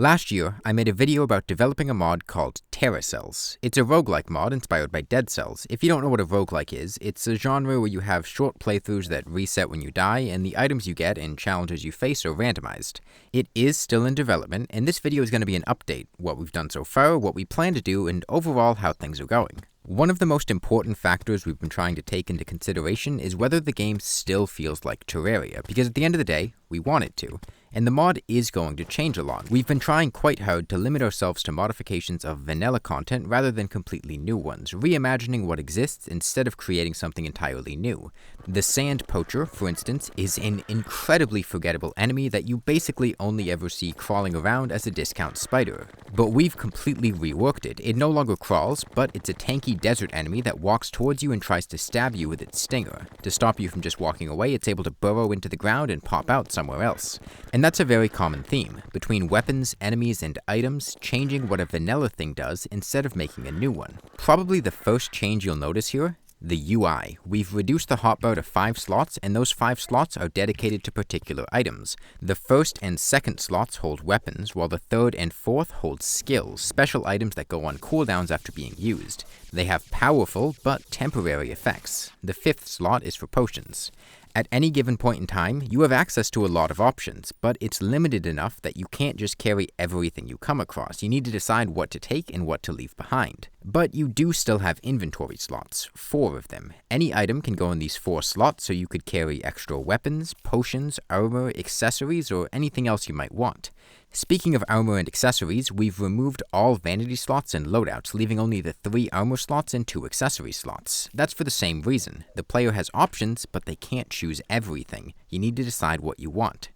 Last year, I made a video about developing a mod called TerraCells. It's a roguelike mod inspired by Dead Cells. If you don't know what a roguelike is, it's a genre where you have short playthroughs that reset when you die, and the items you get and challenges you face are randomized. It is still in development, and this video is going to be an update, what we've done so far, what we plan to do, and overall how things are going. One of the most important factors we've been trying to take into consideration is whether the game still feels like Terraria, because at the end of the day, we want it to. And the mod is going to change a lot. We've been trying quite hard to limit ourselves to modifications of vanilla content rather than completely new ones, reimagining what exists instead of creating something entirely new. The Sand Poacher, for instance, is an incredibly forgettable enemy that you basically only ever see crawling around as a discount spider. But we've completely reworked it. It no longer crawls, but it's a tanky desert enemy that walks towards you and tries to stab you with its stinger. To stop you from just walking away, it's able to burrow into the ground and pop out somewhere else. And that's a very common theme, between weapons, enemies, and items, changing what a vanilla thing does instead of making a new one. Probably the first change you'll notice here, the UI. We've reduced the hotbar to 5 slots, and those 5 slots are dedicated to particular items. The first and second slots hold weapons, while the third and fourth hold skills, special items that go on cooldowns after being used. They have powerful, but temporary effects. The fifth slot is for potions. At any given point in time, you have access to a lot of options, but it's limited enough that you can't just carry everything you come across. You need to decide what to take and what to leave behind. But you do still have inventory slots, 4 of them. Any item can go in these 4 slots, so you could carry extra weapons, potions, armor, accessories, or anything else you might want. Speaking of armor and accessories, we've removed all vanity slots and loadouts, leaving only the 3 armor slots and 2 accessory slots. That's for the same reason. The player has options, but they can't choose everything. You need to decide what you want.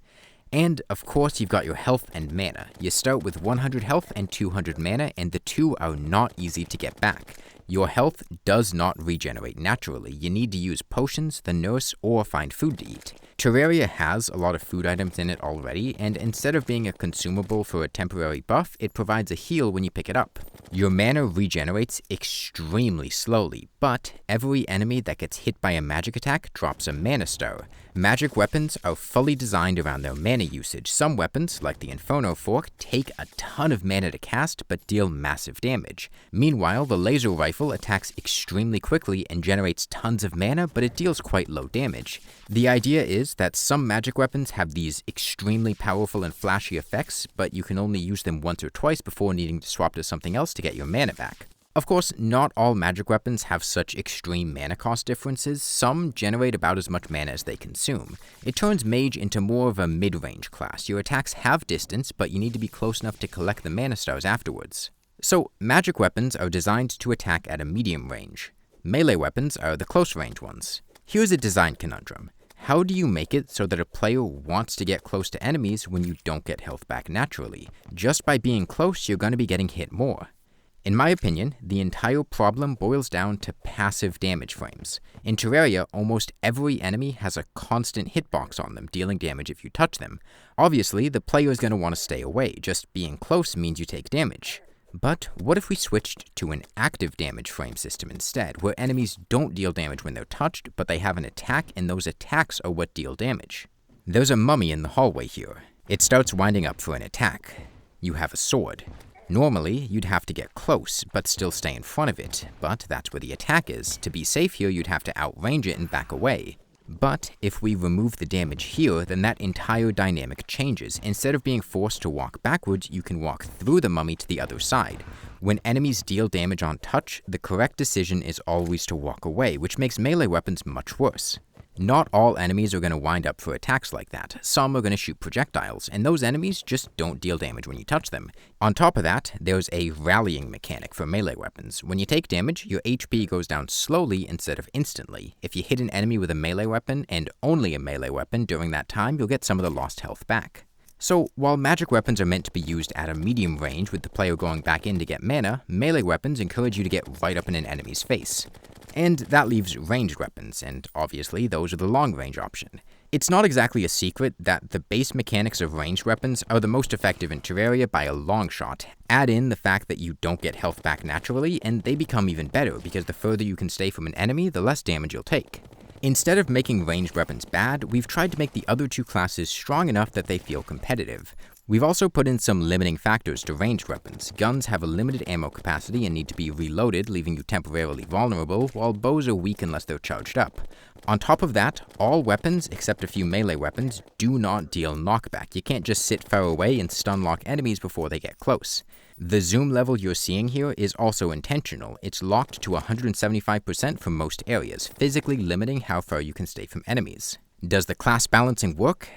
And, of course, you've got your health and mana. You start with 100 health and 200 mana, and the two are not easy to get back. Your health does not regenerate naturally. You need to use potions, the nurse, or find food to eat. Terraria has a lot of food items in it already, and instead of being a consumable for a temporary buff, it provides a heal when you pick it up. Your mana regenerates extremely slowly, but every enemy that gets hit by a magic attack drops a mana star. Magic weapons are fully designed around their mana usage. Some weapons, like the Inferno Fork, take a ton of mana to cast but deal massive damage. Meanwhile, the laser rifle attacks extremely quickly and generates tons of mana, but it deals quite low damage. The idea is that some magic weapons have these extremely powerful and flashy effects, but you can only use them once or twice before needing to swap to something else to get your mana back. Of course, not all magic weapons have such extreme mana cost differences. Some generate about as much mana as they consume. It turns Mage into more of a mid-range class. Your attacks have distance, but you need to be close enough to collect the mana stars afterwards. So, magic weapons are designed to attack at a medium range. Melee weapons are the close range ones. Here's a design conundrum. How do you make it so that a player wants to get close to enemies when you don't get health back naturally? Just by being close, you're going to be getting hit more. In my opinion, the entire problem boils down to passive damage frames. In Terraria, almost every enemy has a constant hitbox on them, dealing damage if you touch them. Obviously, the player is going to want to stay away. Just being close means you take damage. But what if we switched to an active damage frame system instead, where enemies don't deal damage when they're touched, but they have an attack, and those attacks are what deal damage? There's a mummy in the hallway here. It starts winding up for an attack. You have a sword. Normally, you'd have to get close, but still stay in front of it, but that's where the attack is. To be safe here, you'd have to outrange it and back away. But if we remove the damage here, then that entire dynamic changes. Instead of being forced to walk backwards, you can walk through the mummy to the other side. When enemies deal damage on touch, the correct decision is always to walk away, which makes melee weapons much worse. Not all enemies are going to wind up for attacks like that. Some are going to shoot projectiles, and those enemies just don't deal damage when you touch them. On top of that, there's a rallying mechanic for melee weapons. When you take damage, your HP goes down slowly instead of instantly. If you hit an enemy with a melee weapon, and only a melee weapon, during that time, you'll get some of the lost health back. So, while magic weapons are meant to be used at a medium range with the player going back in to get mana, melee weapons encourage you to get right up in an enemy's face. And that leaves ranged weapons, and obviously those are the long-range option. It's not exactly a secret that the base mechanics of ranged weapons are the most effective in Terraria by a long shot. Add in the fact that you don't get health back naturally, and they become even better because the further you can stay from an enemy, the less damage you'll take. Instead of making ranged weapons bad, we've tried to make the other two classes strong enough that they feel competitive. We've also put in some limiting factors to ranged weapons. Guns have a limited ammo capacity and need to be reloaded, leaving you temporarily vulnerable, while bows are weak unless they're charged up. On top of that, all weapons, except a few melee weapons, do not deal knockback. You can't just sit far away and stun lock enemies before they get close. The zoom level you're seeing here is also intentional. It's locked to 175% for most areas, physically limiting how far you can stay from enemies. Does the class balancing work?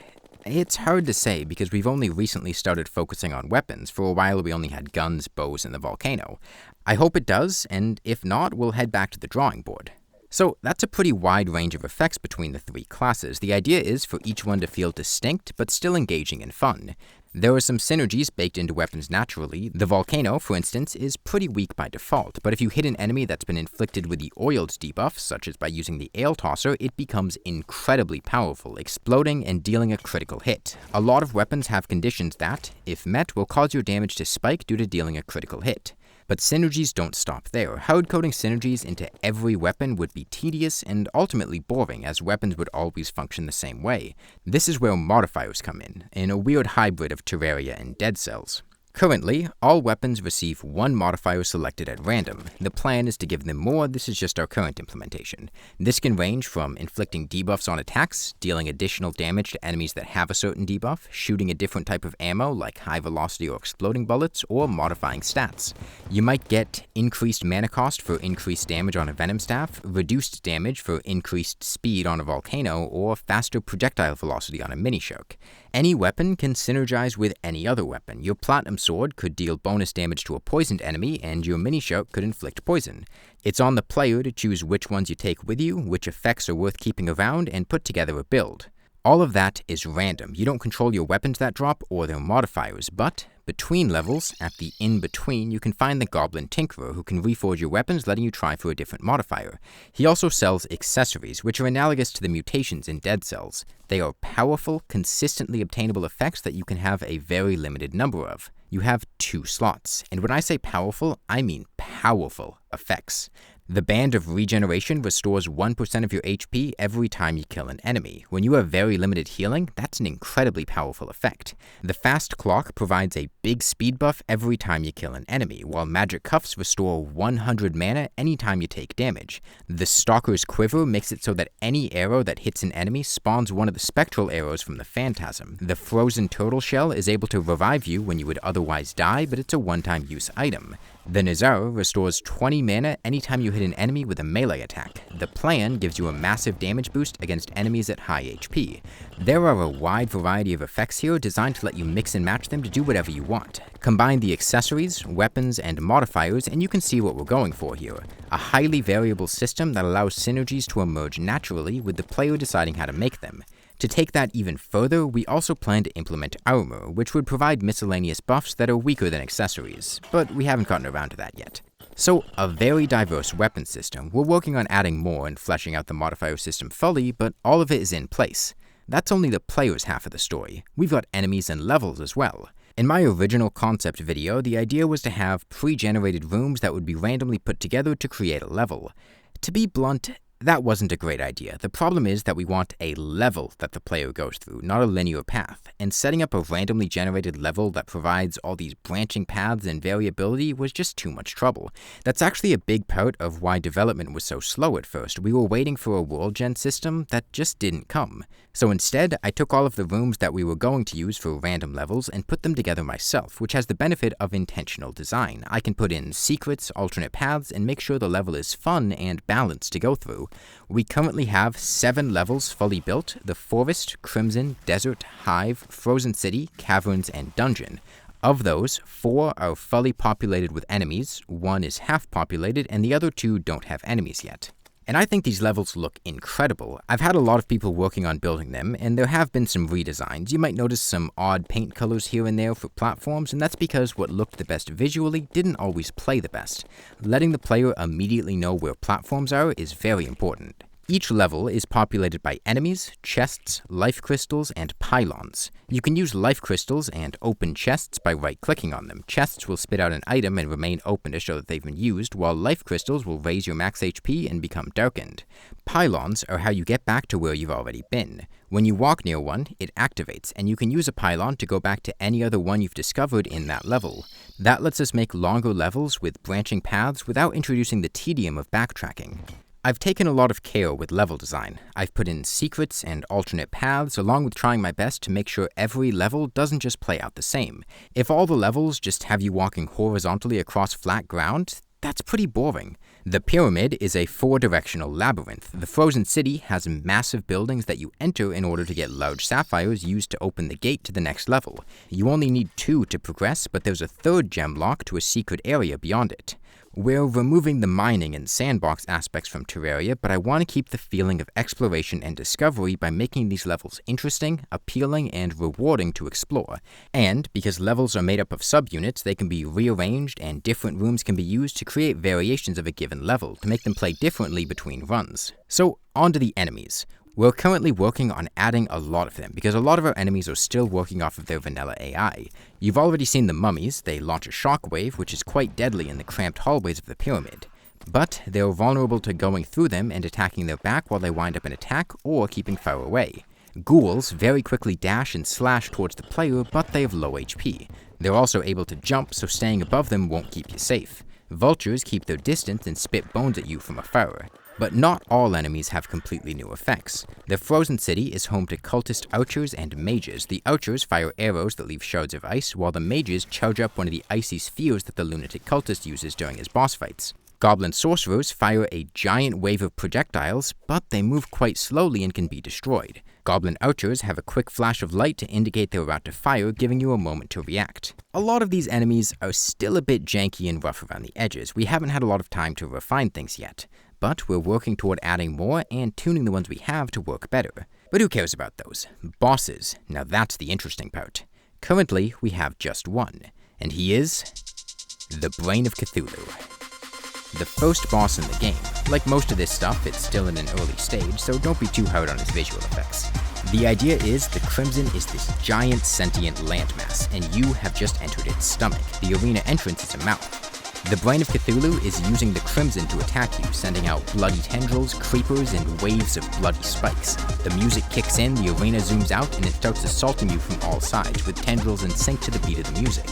It's hard to say because we've only recently started focusing on weapons. For a while we only had guns, bows, and the volcano. I hope it does, and if not, we'll head back to the drawing board. So that's a pretty wide range of effects between the three classes. The idea is for each one to feel distinct, but still engaging and fun. There are some synergies baked into weapons naturally. The volcano, for instance, is pretty weak by default, but if you hit an enemy that's been inflicted with the oiled debuff, such as by using the ale tosser, it becomes incredibly powerful, exploding and dealing a critical hit. A lot of weapons have conditions that, if met, will cause your damage to spike due to dealing a critical hit. But synergies don't stop there. Hard-coding synergies into every weapon would be tedious and ultimately boring, as weapons would always function the same way. This is where modifiers come in a weird hybrid of Terraria and Dead Cells. Currently, all weapons receive one modifier selected at random. The plan is to give them more. This is just our current implementation. This can range from inflicting debuffs on attacks, dealing additional damage to enemies that have a certain debuff, shooting a different type of ammo like high velocity or exploding bullets, or modifying stats. You might get increased mana cost for increased damage on a venom staff, reduced damage for increased speed on a volcano, or faster projectile velocity on a mini shark. Any weapon can synergize with any other weapon. Your platinum sword could deal bonus damage to a poisoned enemy, and your mini shark could inflict poison. It's on the player to choose which ones you take with you, which effects are worth keeping around, and put together a build. All of that is random. You don't control your weapons that drop or their modifiers, but between levels, at the in-between, you can find the Goblin Tinkerer, who can reforge your weapons, letting you try for a different modifier. He also sells accessories, which are analogous to the mutations in Dead Cells. They are powerful, consistently obtainable effects that you can have a very limited number of. You have 2 slots, and when I say powerful, I mean powerful effects. The Band of Regeneration restores 1% of your HP every time you kill an enemy. When you have very limited healing, that's an incredibly powerful effect. The Fast Clock provides a big speed buff every time you kill an enemy, while Magic Cuffs restore 100 mana anytime you take damage. The Stalker's Quiver makes it so that any arrow that hits an enemy spawns one of the spectral arrows from the Phantasm. The Frozen Turtle Shell is able to revive you when you would otherwise die, but it's a one-time use item. The Nizar restores 20 mana anytime you hit an enemy with a melee attack. The Plan gives you a massive damage boost against enemies at high HP. There are a wide variety of effects here designed to let you mix and match them to do whatever you want. Combine the accessories, weapons, and modifiers, and you can see what we're going for here. A highly variable system that allows synergies to emerge naturally with the player deciding how to make them. To take that even further, we also plan to implement armor, which would provide miscellaneous buffs that are weaker than accessories, but we haven't gotten around to that yet. So, a very diverse weapon system. We're working on adding more and fleshing out the modifier system fully, but all of it is in place. That's only the player's half of the story. We've got enemies and levels as well. In my original concept video, the idea was to have pre-generated rooms that would be randomly put together to create a level. To be blunt, that wasn't a great idea. The problem is that we want a level that the player goes through, not a linear path, and setting up a randomly generated level that provides all these branching paths and variability was just too much trouble. That's actually a big part of why development was so slow at first. We were waiting for a world gen system that just didn't come. So instead, I took all of the rooms that we were going to use for random levels and put them together myself, which has the benefit of intentional design. I can put in secrets, alternate paths, and make sure the level is fun and balanced to go through. We currently have 7 levels fully built: the Forest, Crimson, Desert, Hive, Frozen City, Caverns, and Dungeon. Of those, 4 are fully populated with enemies, 1 is half populated, and the other 2 don't have enemies yet. And I think these levels look incredible. I've had a lot of people working on building them, and there have been some redesigns. You might notice some odd paint colors here and there for platforms, and that's because what looked the best visually didn't always play the best. Letting the player immediately know where platforms are is very important. Each level is populated by enemies, chests, life crystals, and pylons. You can use life crystals and open chests by right-clicking on them. Chests will spit out an item and remain open to show that they've been used, while life crystals will raise your max HP and become darkened. Pylons are how you get back to where you've already been. When you walk near one, it activates, and you can use a pylon to go back to any other one you've discovered in that level. That lets us make longer levels with branching paths without introducing the tedium of backtracking. I've taken a lot of care with level design. I've put in secrets and alternate paths, along with trying my best to make sure every level doesn't just play out the same. If all the levels just have you walking horizontally across flat ground, that's pretty boring. The pyramid is a 4-directional labyrinth. The frozen city has massive buildings that you enter in order to get large sapphires used to open the gate to the next level. You only need 2 to progress, but there's a 3rd gem lock to a secret area beyond it. We're removing the mining and sandbox aspects from Terraria, but I want to keep the feeling of exploration and discovery by making these levels interesting, appealing, and rewarding to explore. And because levels are made up of subunits, they can be rearranged and different rooms can be used to create variations of a given level to make them play differently between runs. So, on to the enemies. We're currently working on adding a lot of them, because a lot of our enemies are still working off of their vanilla AI. You've already seen the mummies. They launch a shockwave, which is quite deadly in the cramped hallways of the pyramid. But they're vulnerable to going through them and attacking their back while they wind up an attack or keeping far away. Ghouls very quickly dash and slash towards the player, but they have low HP. They're also able to jump, so staying above them won't keep you safe. Vultures keep their distance and spit bones at you from afar. But not all enemies have completely new effects. The frozen city is home to cultist archers and mages. The archers fire arrows that leave shards of ice, while the mages charge up one of the icy spheres that the lunatic cultist uses during his boss fights. Goblin sorcerers fire a giant wave of projectiles, but they move quite slowly and can be destroyed. Goblin archers have a quick flash of light to indicate they're about to fire, giving you a moment to react. A lot of these enemies are still a bit janky and rough around the edges. We haven't had a lot of time to refine things yet. But we're working toward adding more and tuning the ones we have to work better. But who cares about those? Bosses. Now that's the interesting part. Currently, we have just one, and he is the Brain of Cthulhu. The first boss in the game. Like most of this stuff, it's still in an early stage, so don't be too hard on his visual effects. The idea is the Crimson is this giant sentient landmass, and you have just entered its stomach. The arena entrance is a mouth. The Brain of Cthulhu is using the Crimson to attack you, sending out bloody tendrils, creepers, and waves of bloody spikes. The music kicks in, the arena zooms out, and it starts assaulting you from all sides, with tendrils in sync to the beat of the music.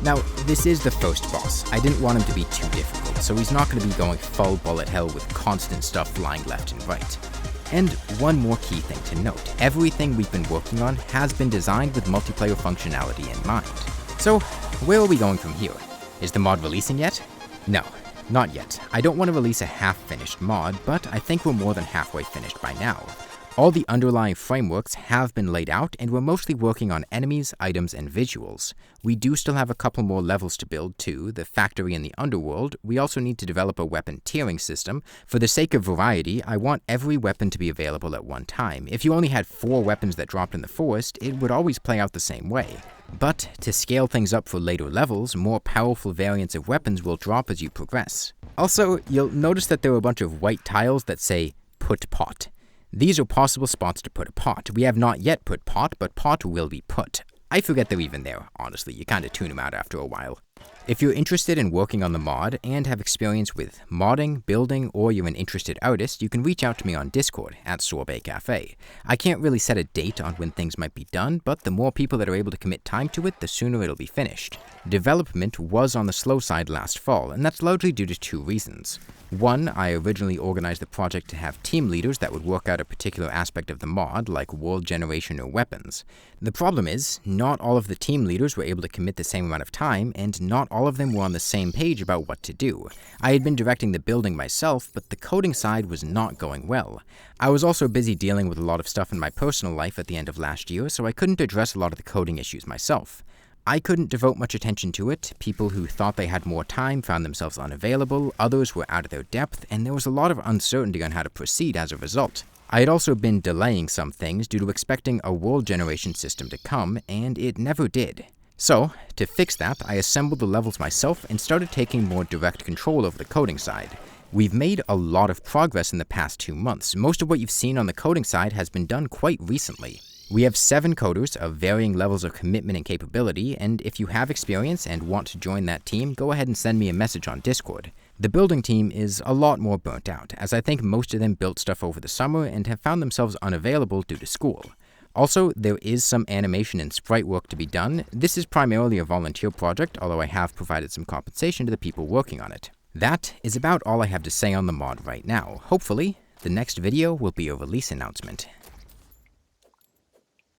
Now, this is the first boss. I didn't want him to be too difficult, so he's not going to be going full bullet hell with constant stuff flying left and right. And one more key thing to note, everything we've been working on has been designed with multiplayer functionality in mind. So, where are we going from here? Is the mod releasing yet? No, not yet. I don't want to release a half-finished mod, but I think we're more than halfway finished by now. All the underlying frameworks have been laid out, and we're mostly working on enemies, items, and visuals. We do still have a couple more levels to build too, the factory and the underworld. We also need to develop a weapon tiering system. For the sake of variety, I want every weapon to be available at one time. If you only had 4 weapons that dropped in the forest, it would always play out the same way. But to scale things up for later levels, more powerful variants of weapons will drop as you progress. Also, you'll notice that there are a bunch of white tiles that say, "Put pot." These are possible spots to put a pot. We have not yet put pot, but pot will be put. I forget they're even there, honestly. You kinda tune them out after a while. If you're interested in working on the mod and have experience with modding, building, or you're an interested artist, you can reach out to me on Discord at Sorbet Cafe. I can't really set a date on when things might be done, but the more people that are able to commit time to it, the sooner it'll be finished. Development was on the slow side last fall, and that's largely due to 2 reasons. One, I originally organized the project to have team leaders that would work out a particular aspect of the mod, like world generation or weapons. The problem is, not all of the team leaders were able to commit the same amount of time, and not all of them were on the same page about what to do. I had been directing the building myself, but the coding side was not going well. I was also busy dealing with a lot of stuff in my personal life at the end of last year, so I couldn't address a lot of the coding issues myself. I couldn't devote much attention to it. People who thought they had more time found themselves unavailable, others were out of their depth, and there was a lot of uncertainty on how to proceed as a result. I had also been delaying some things due to expecting a world generation system to come, and it never did. So, to fix that, I assembled the levels myself and started taking more direct control over the coding side. We've made a lot of progress in the past 2 months. Most of what you've seen on the coding side has been done quite recently. We have 7 coders of varying levels of commitment and capability, and if you have experience and want to join that team, go ahead and send me a message on Discord. The building team is a lot more burnt out, as I think most of them built stuff over the summer and have found themselves unavailable due to school. Also, there is some animation and sprite work to be done. This is primarily a volunteer project, although I have provided some compensation to the people working on it. That is about all I have to say on the mod right now. Hopefully, the next video will be a release announcement.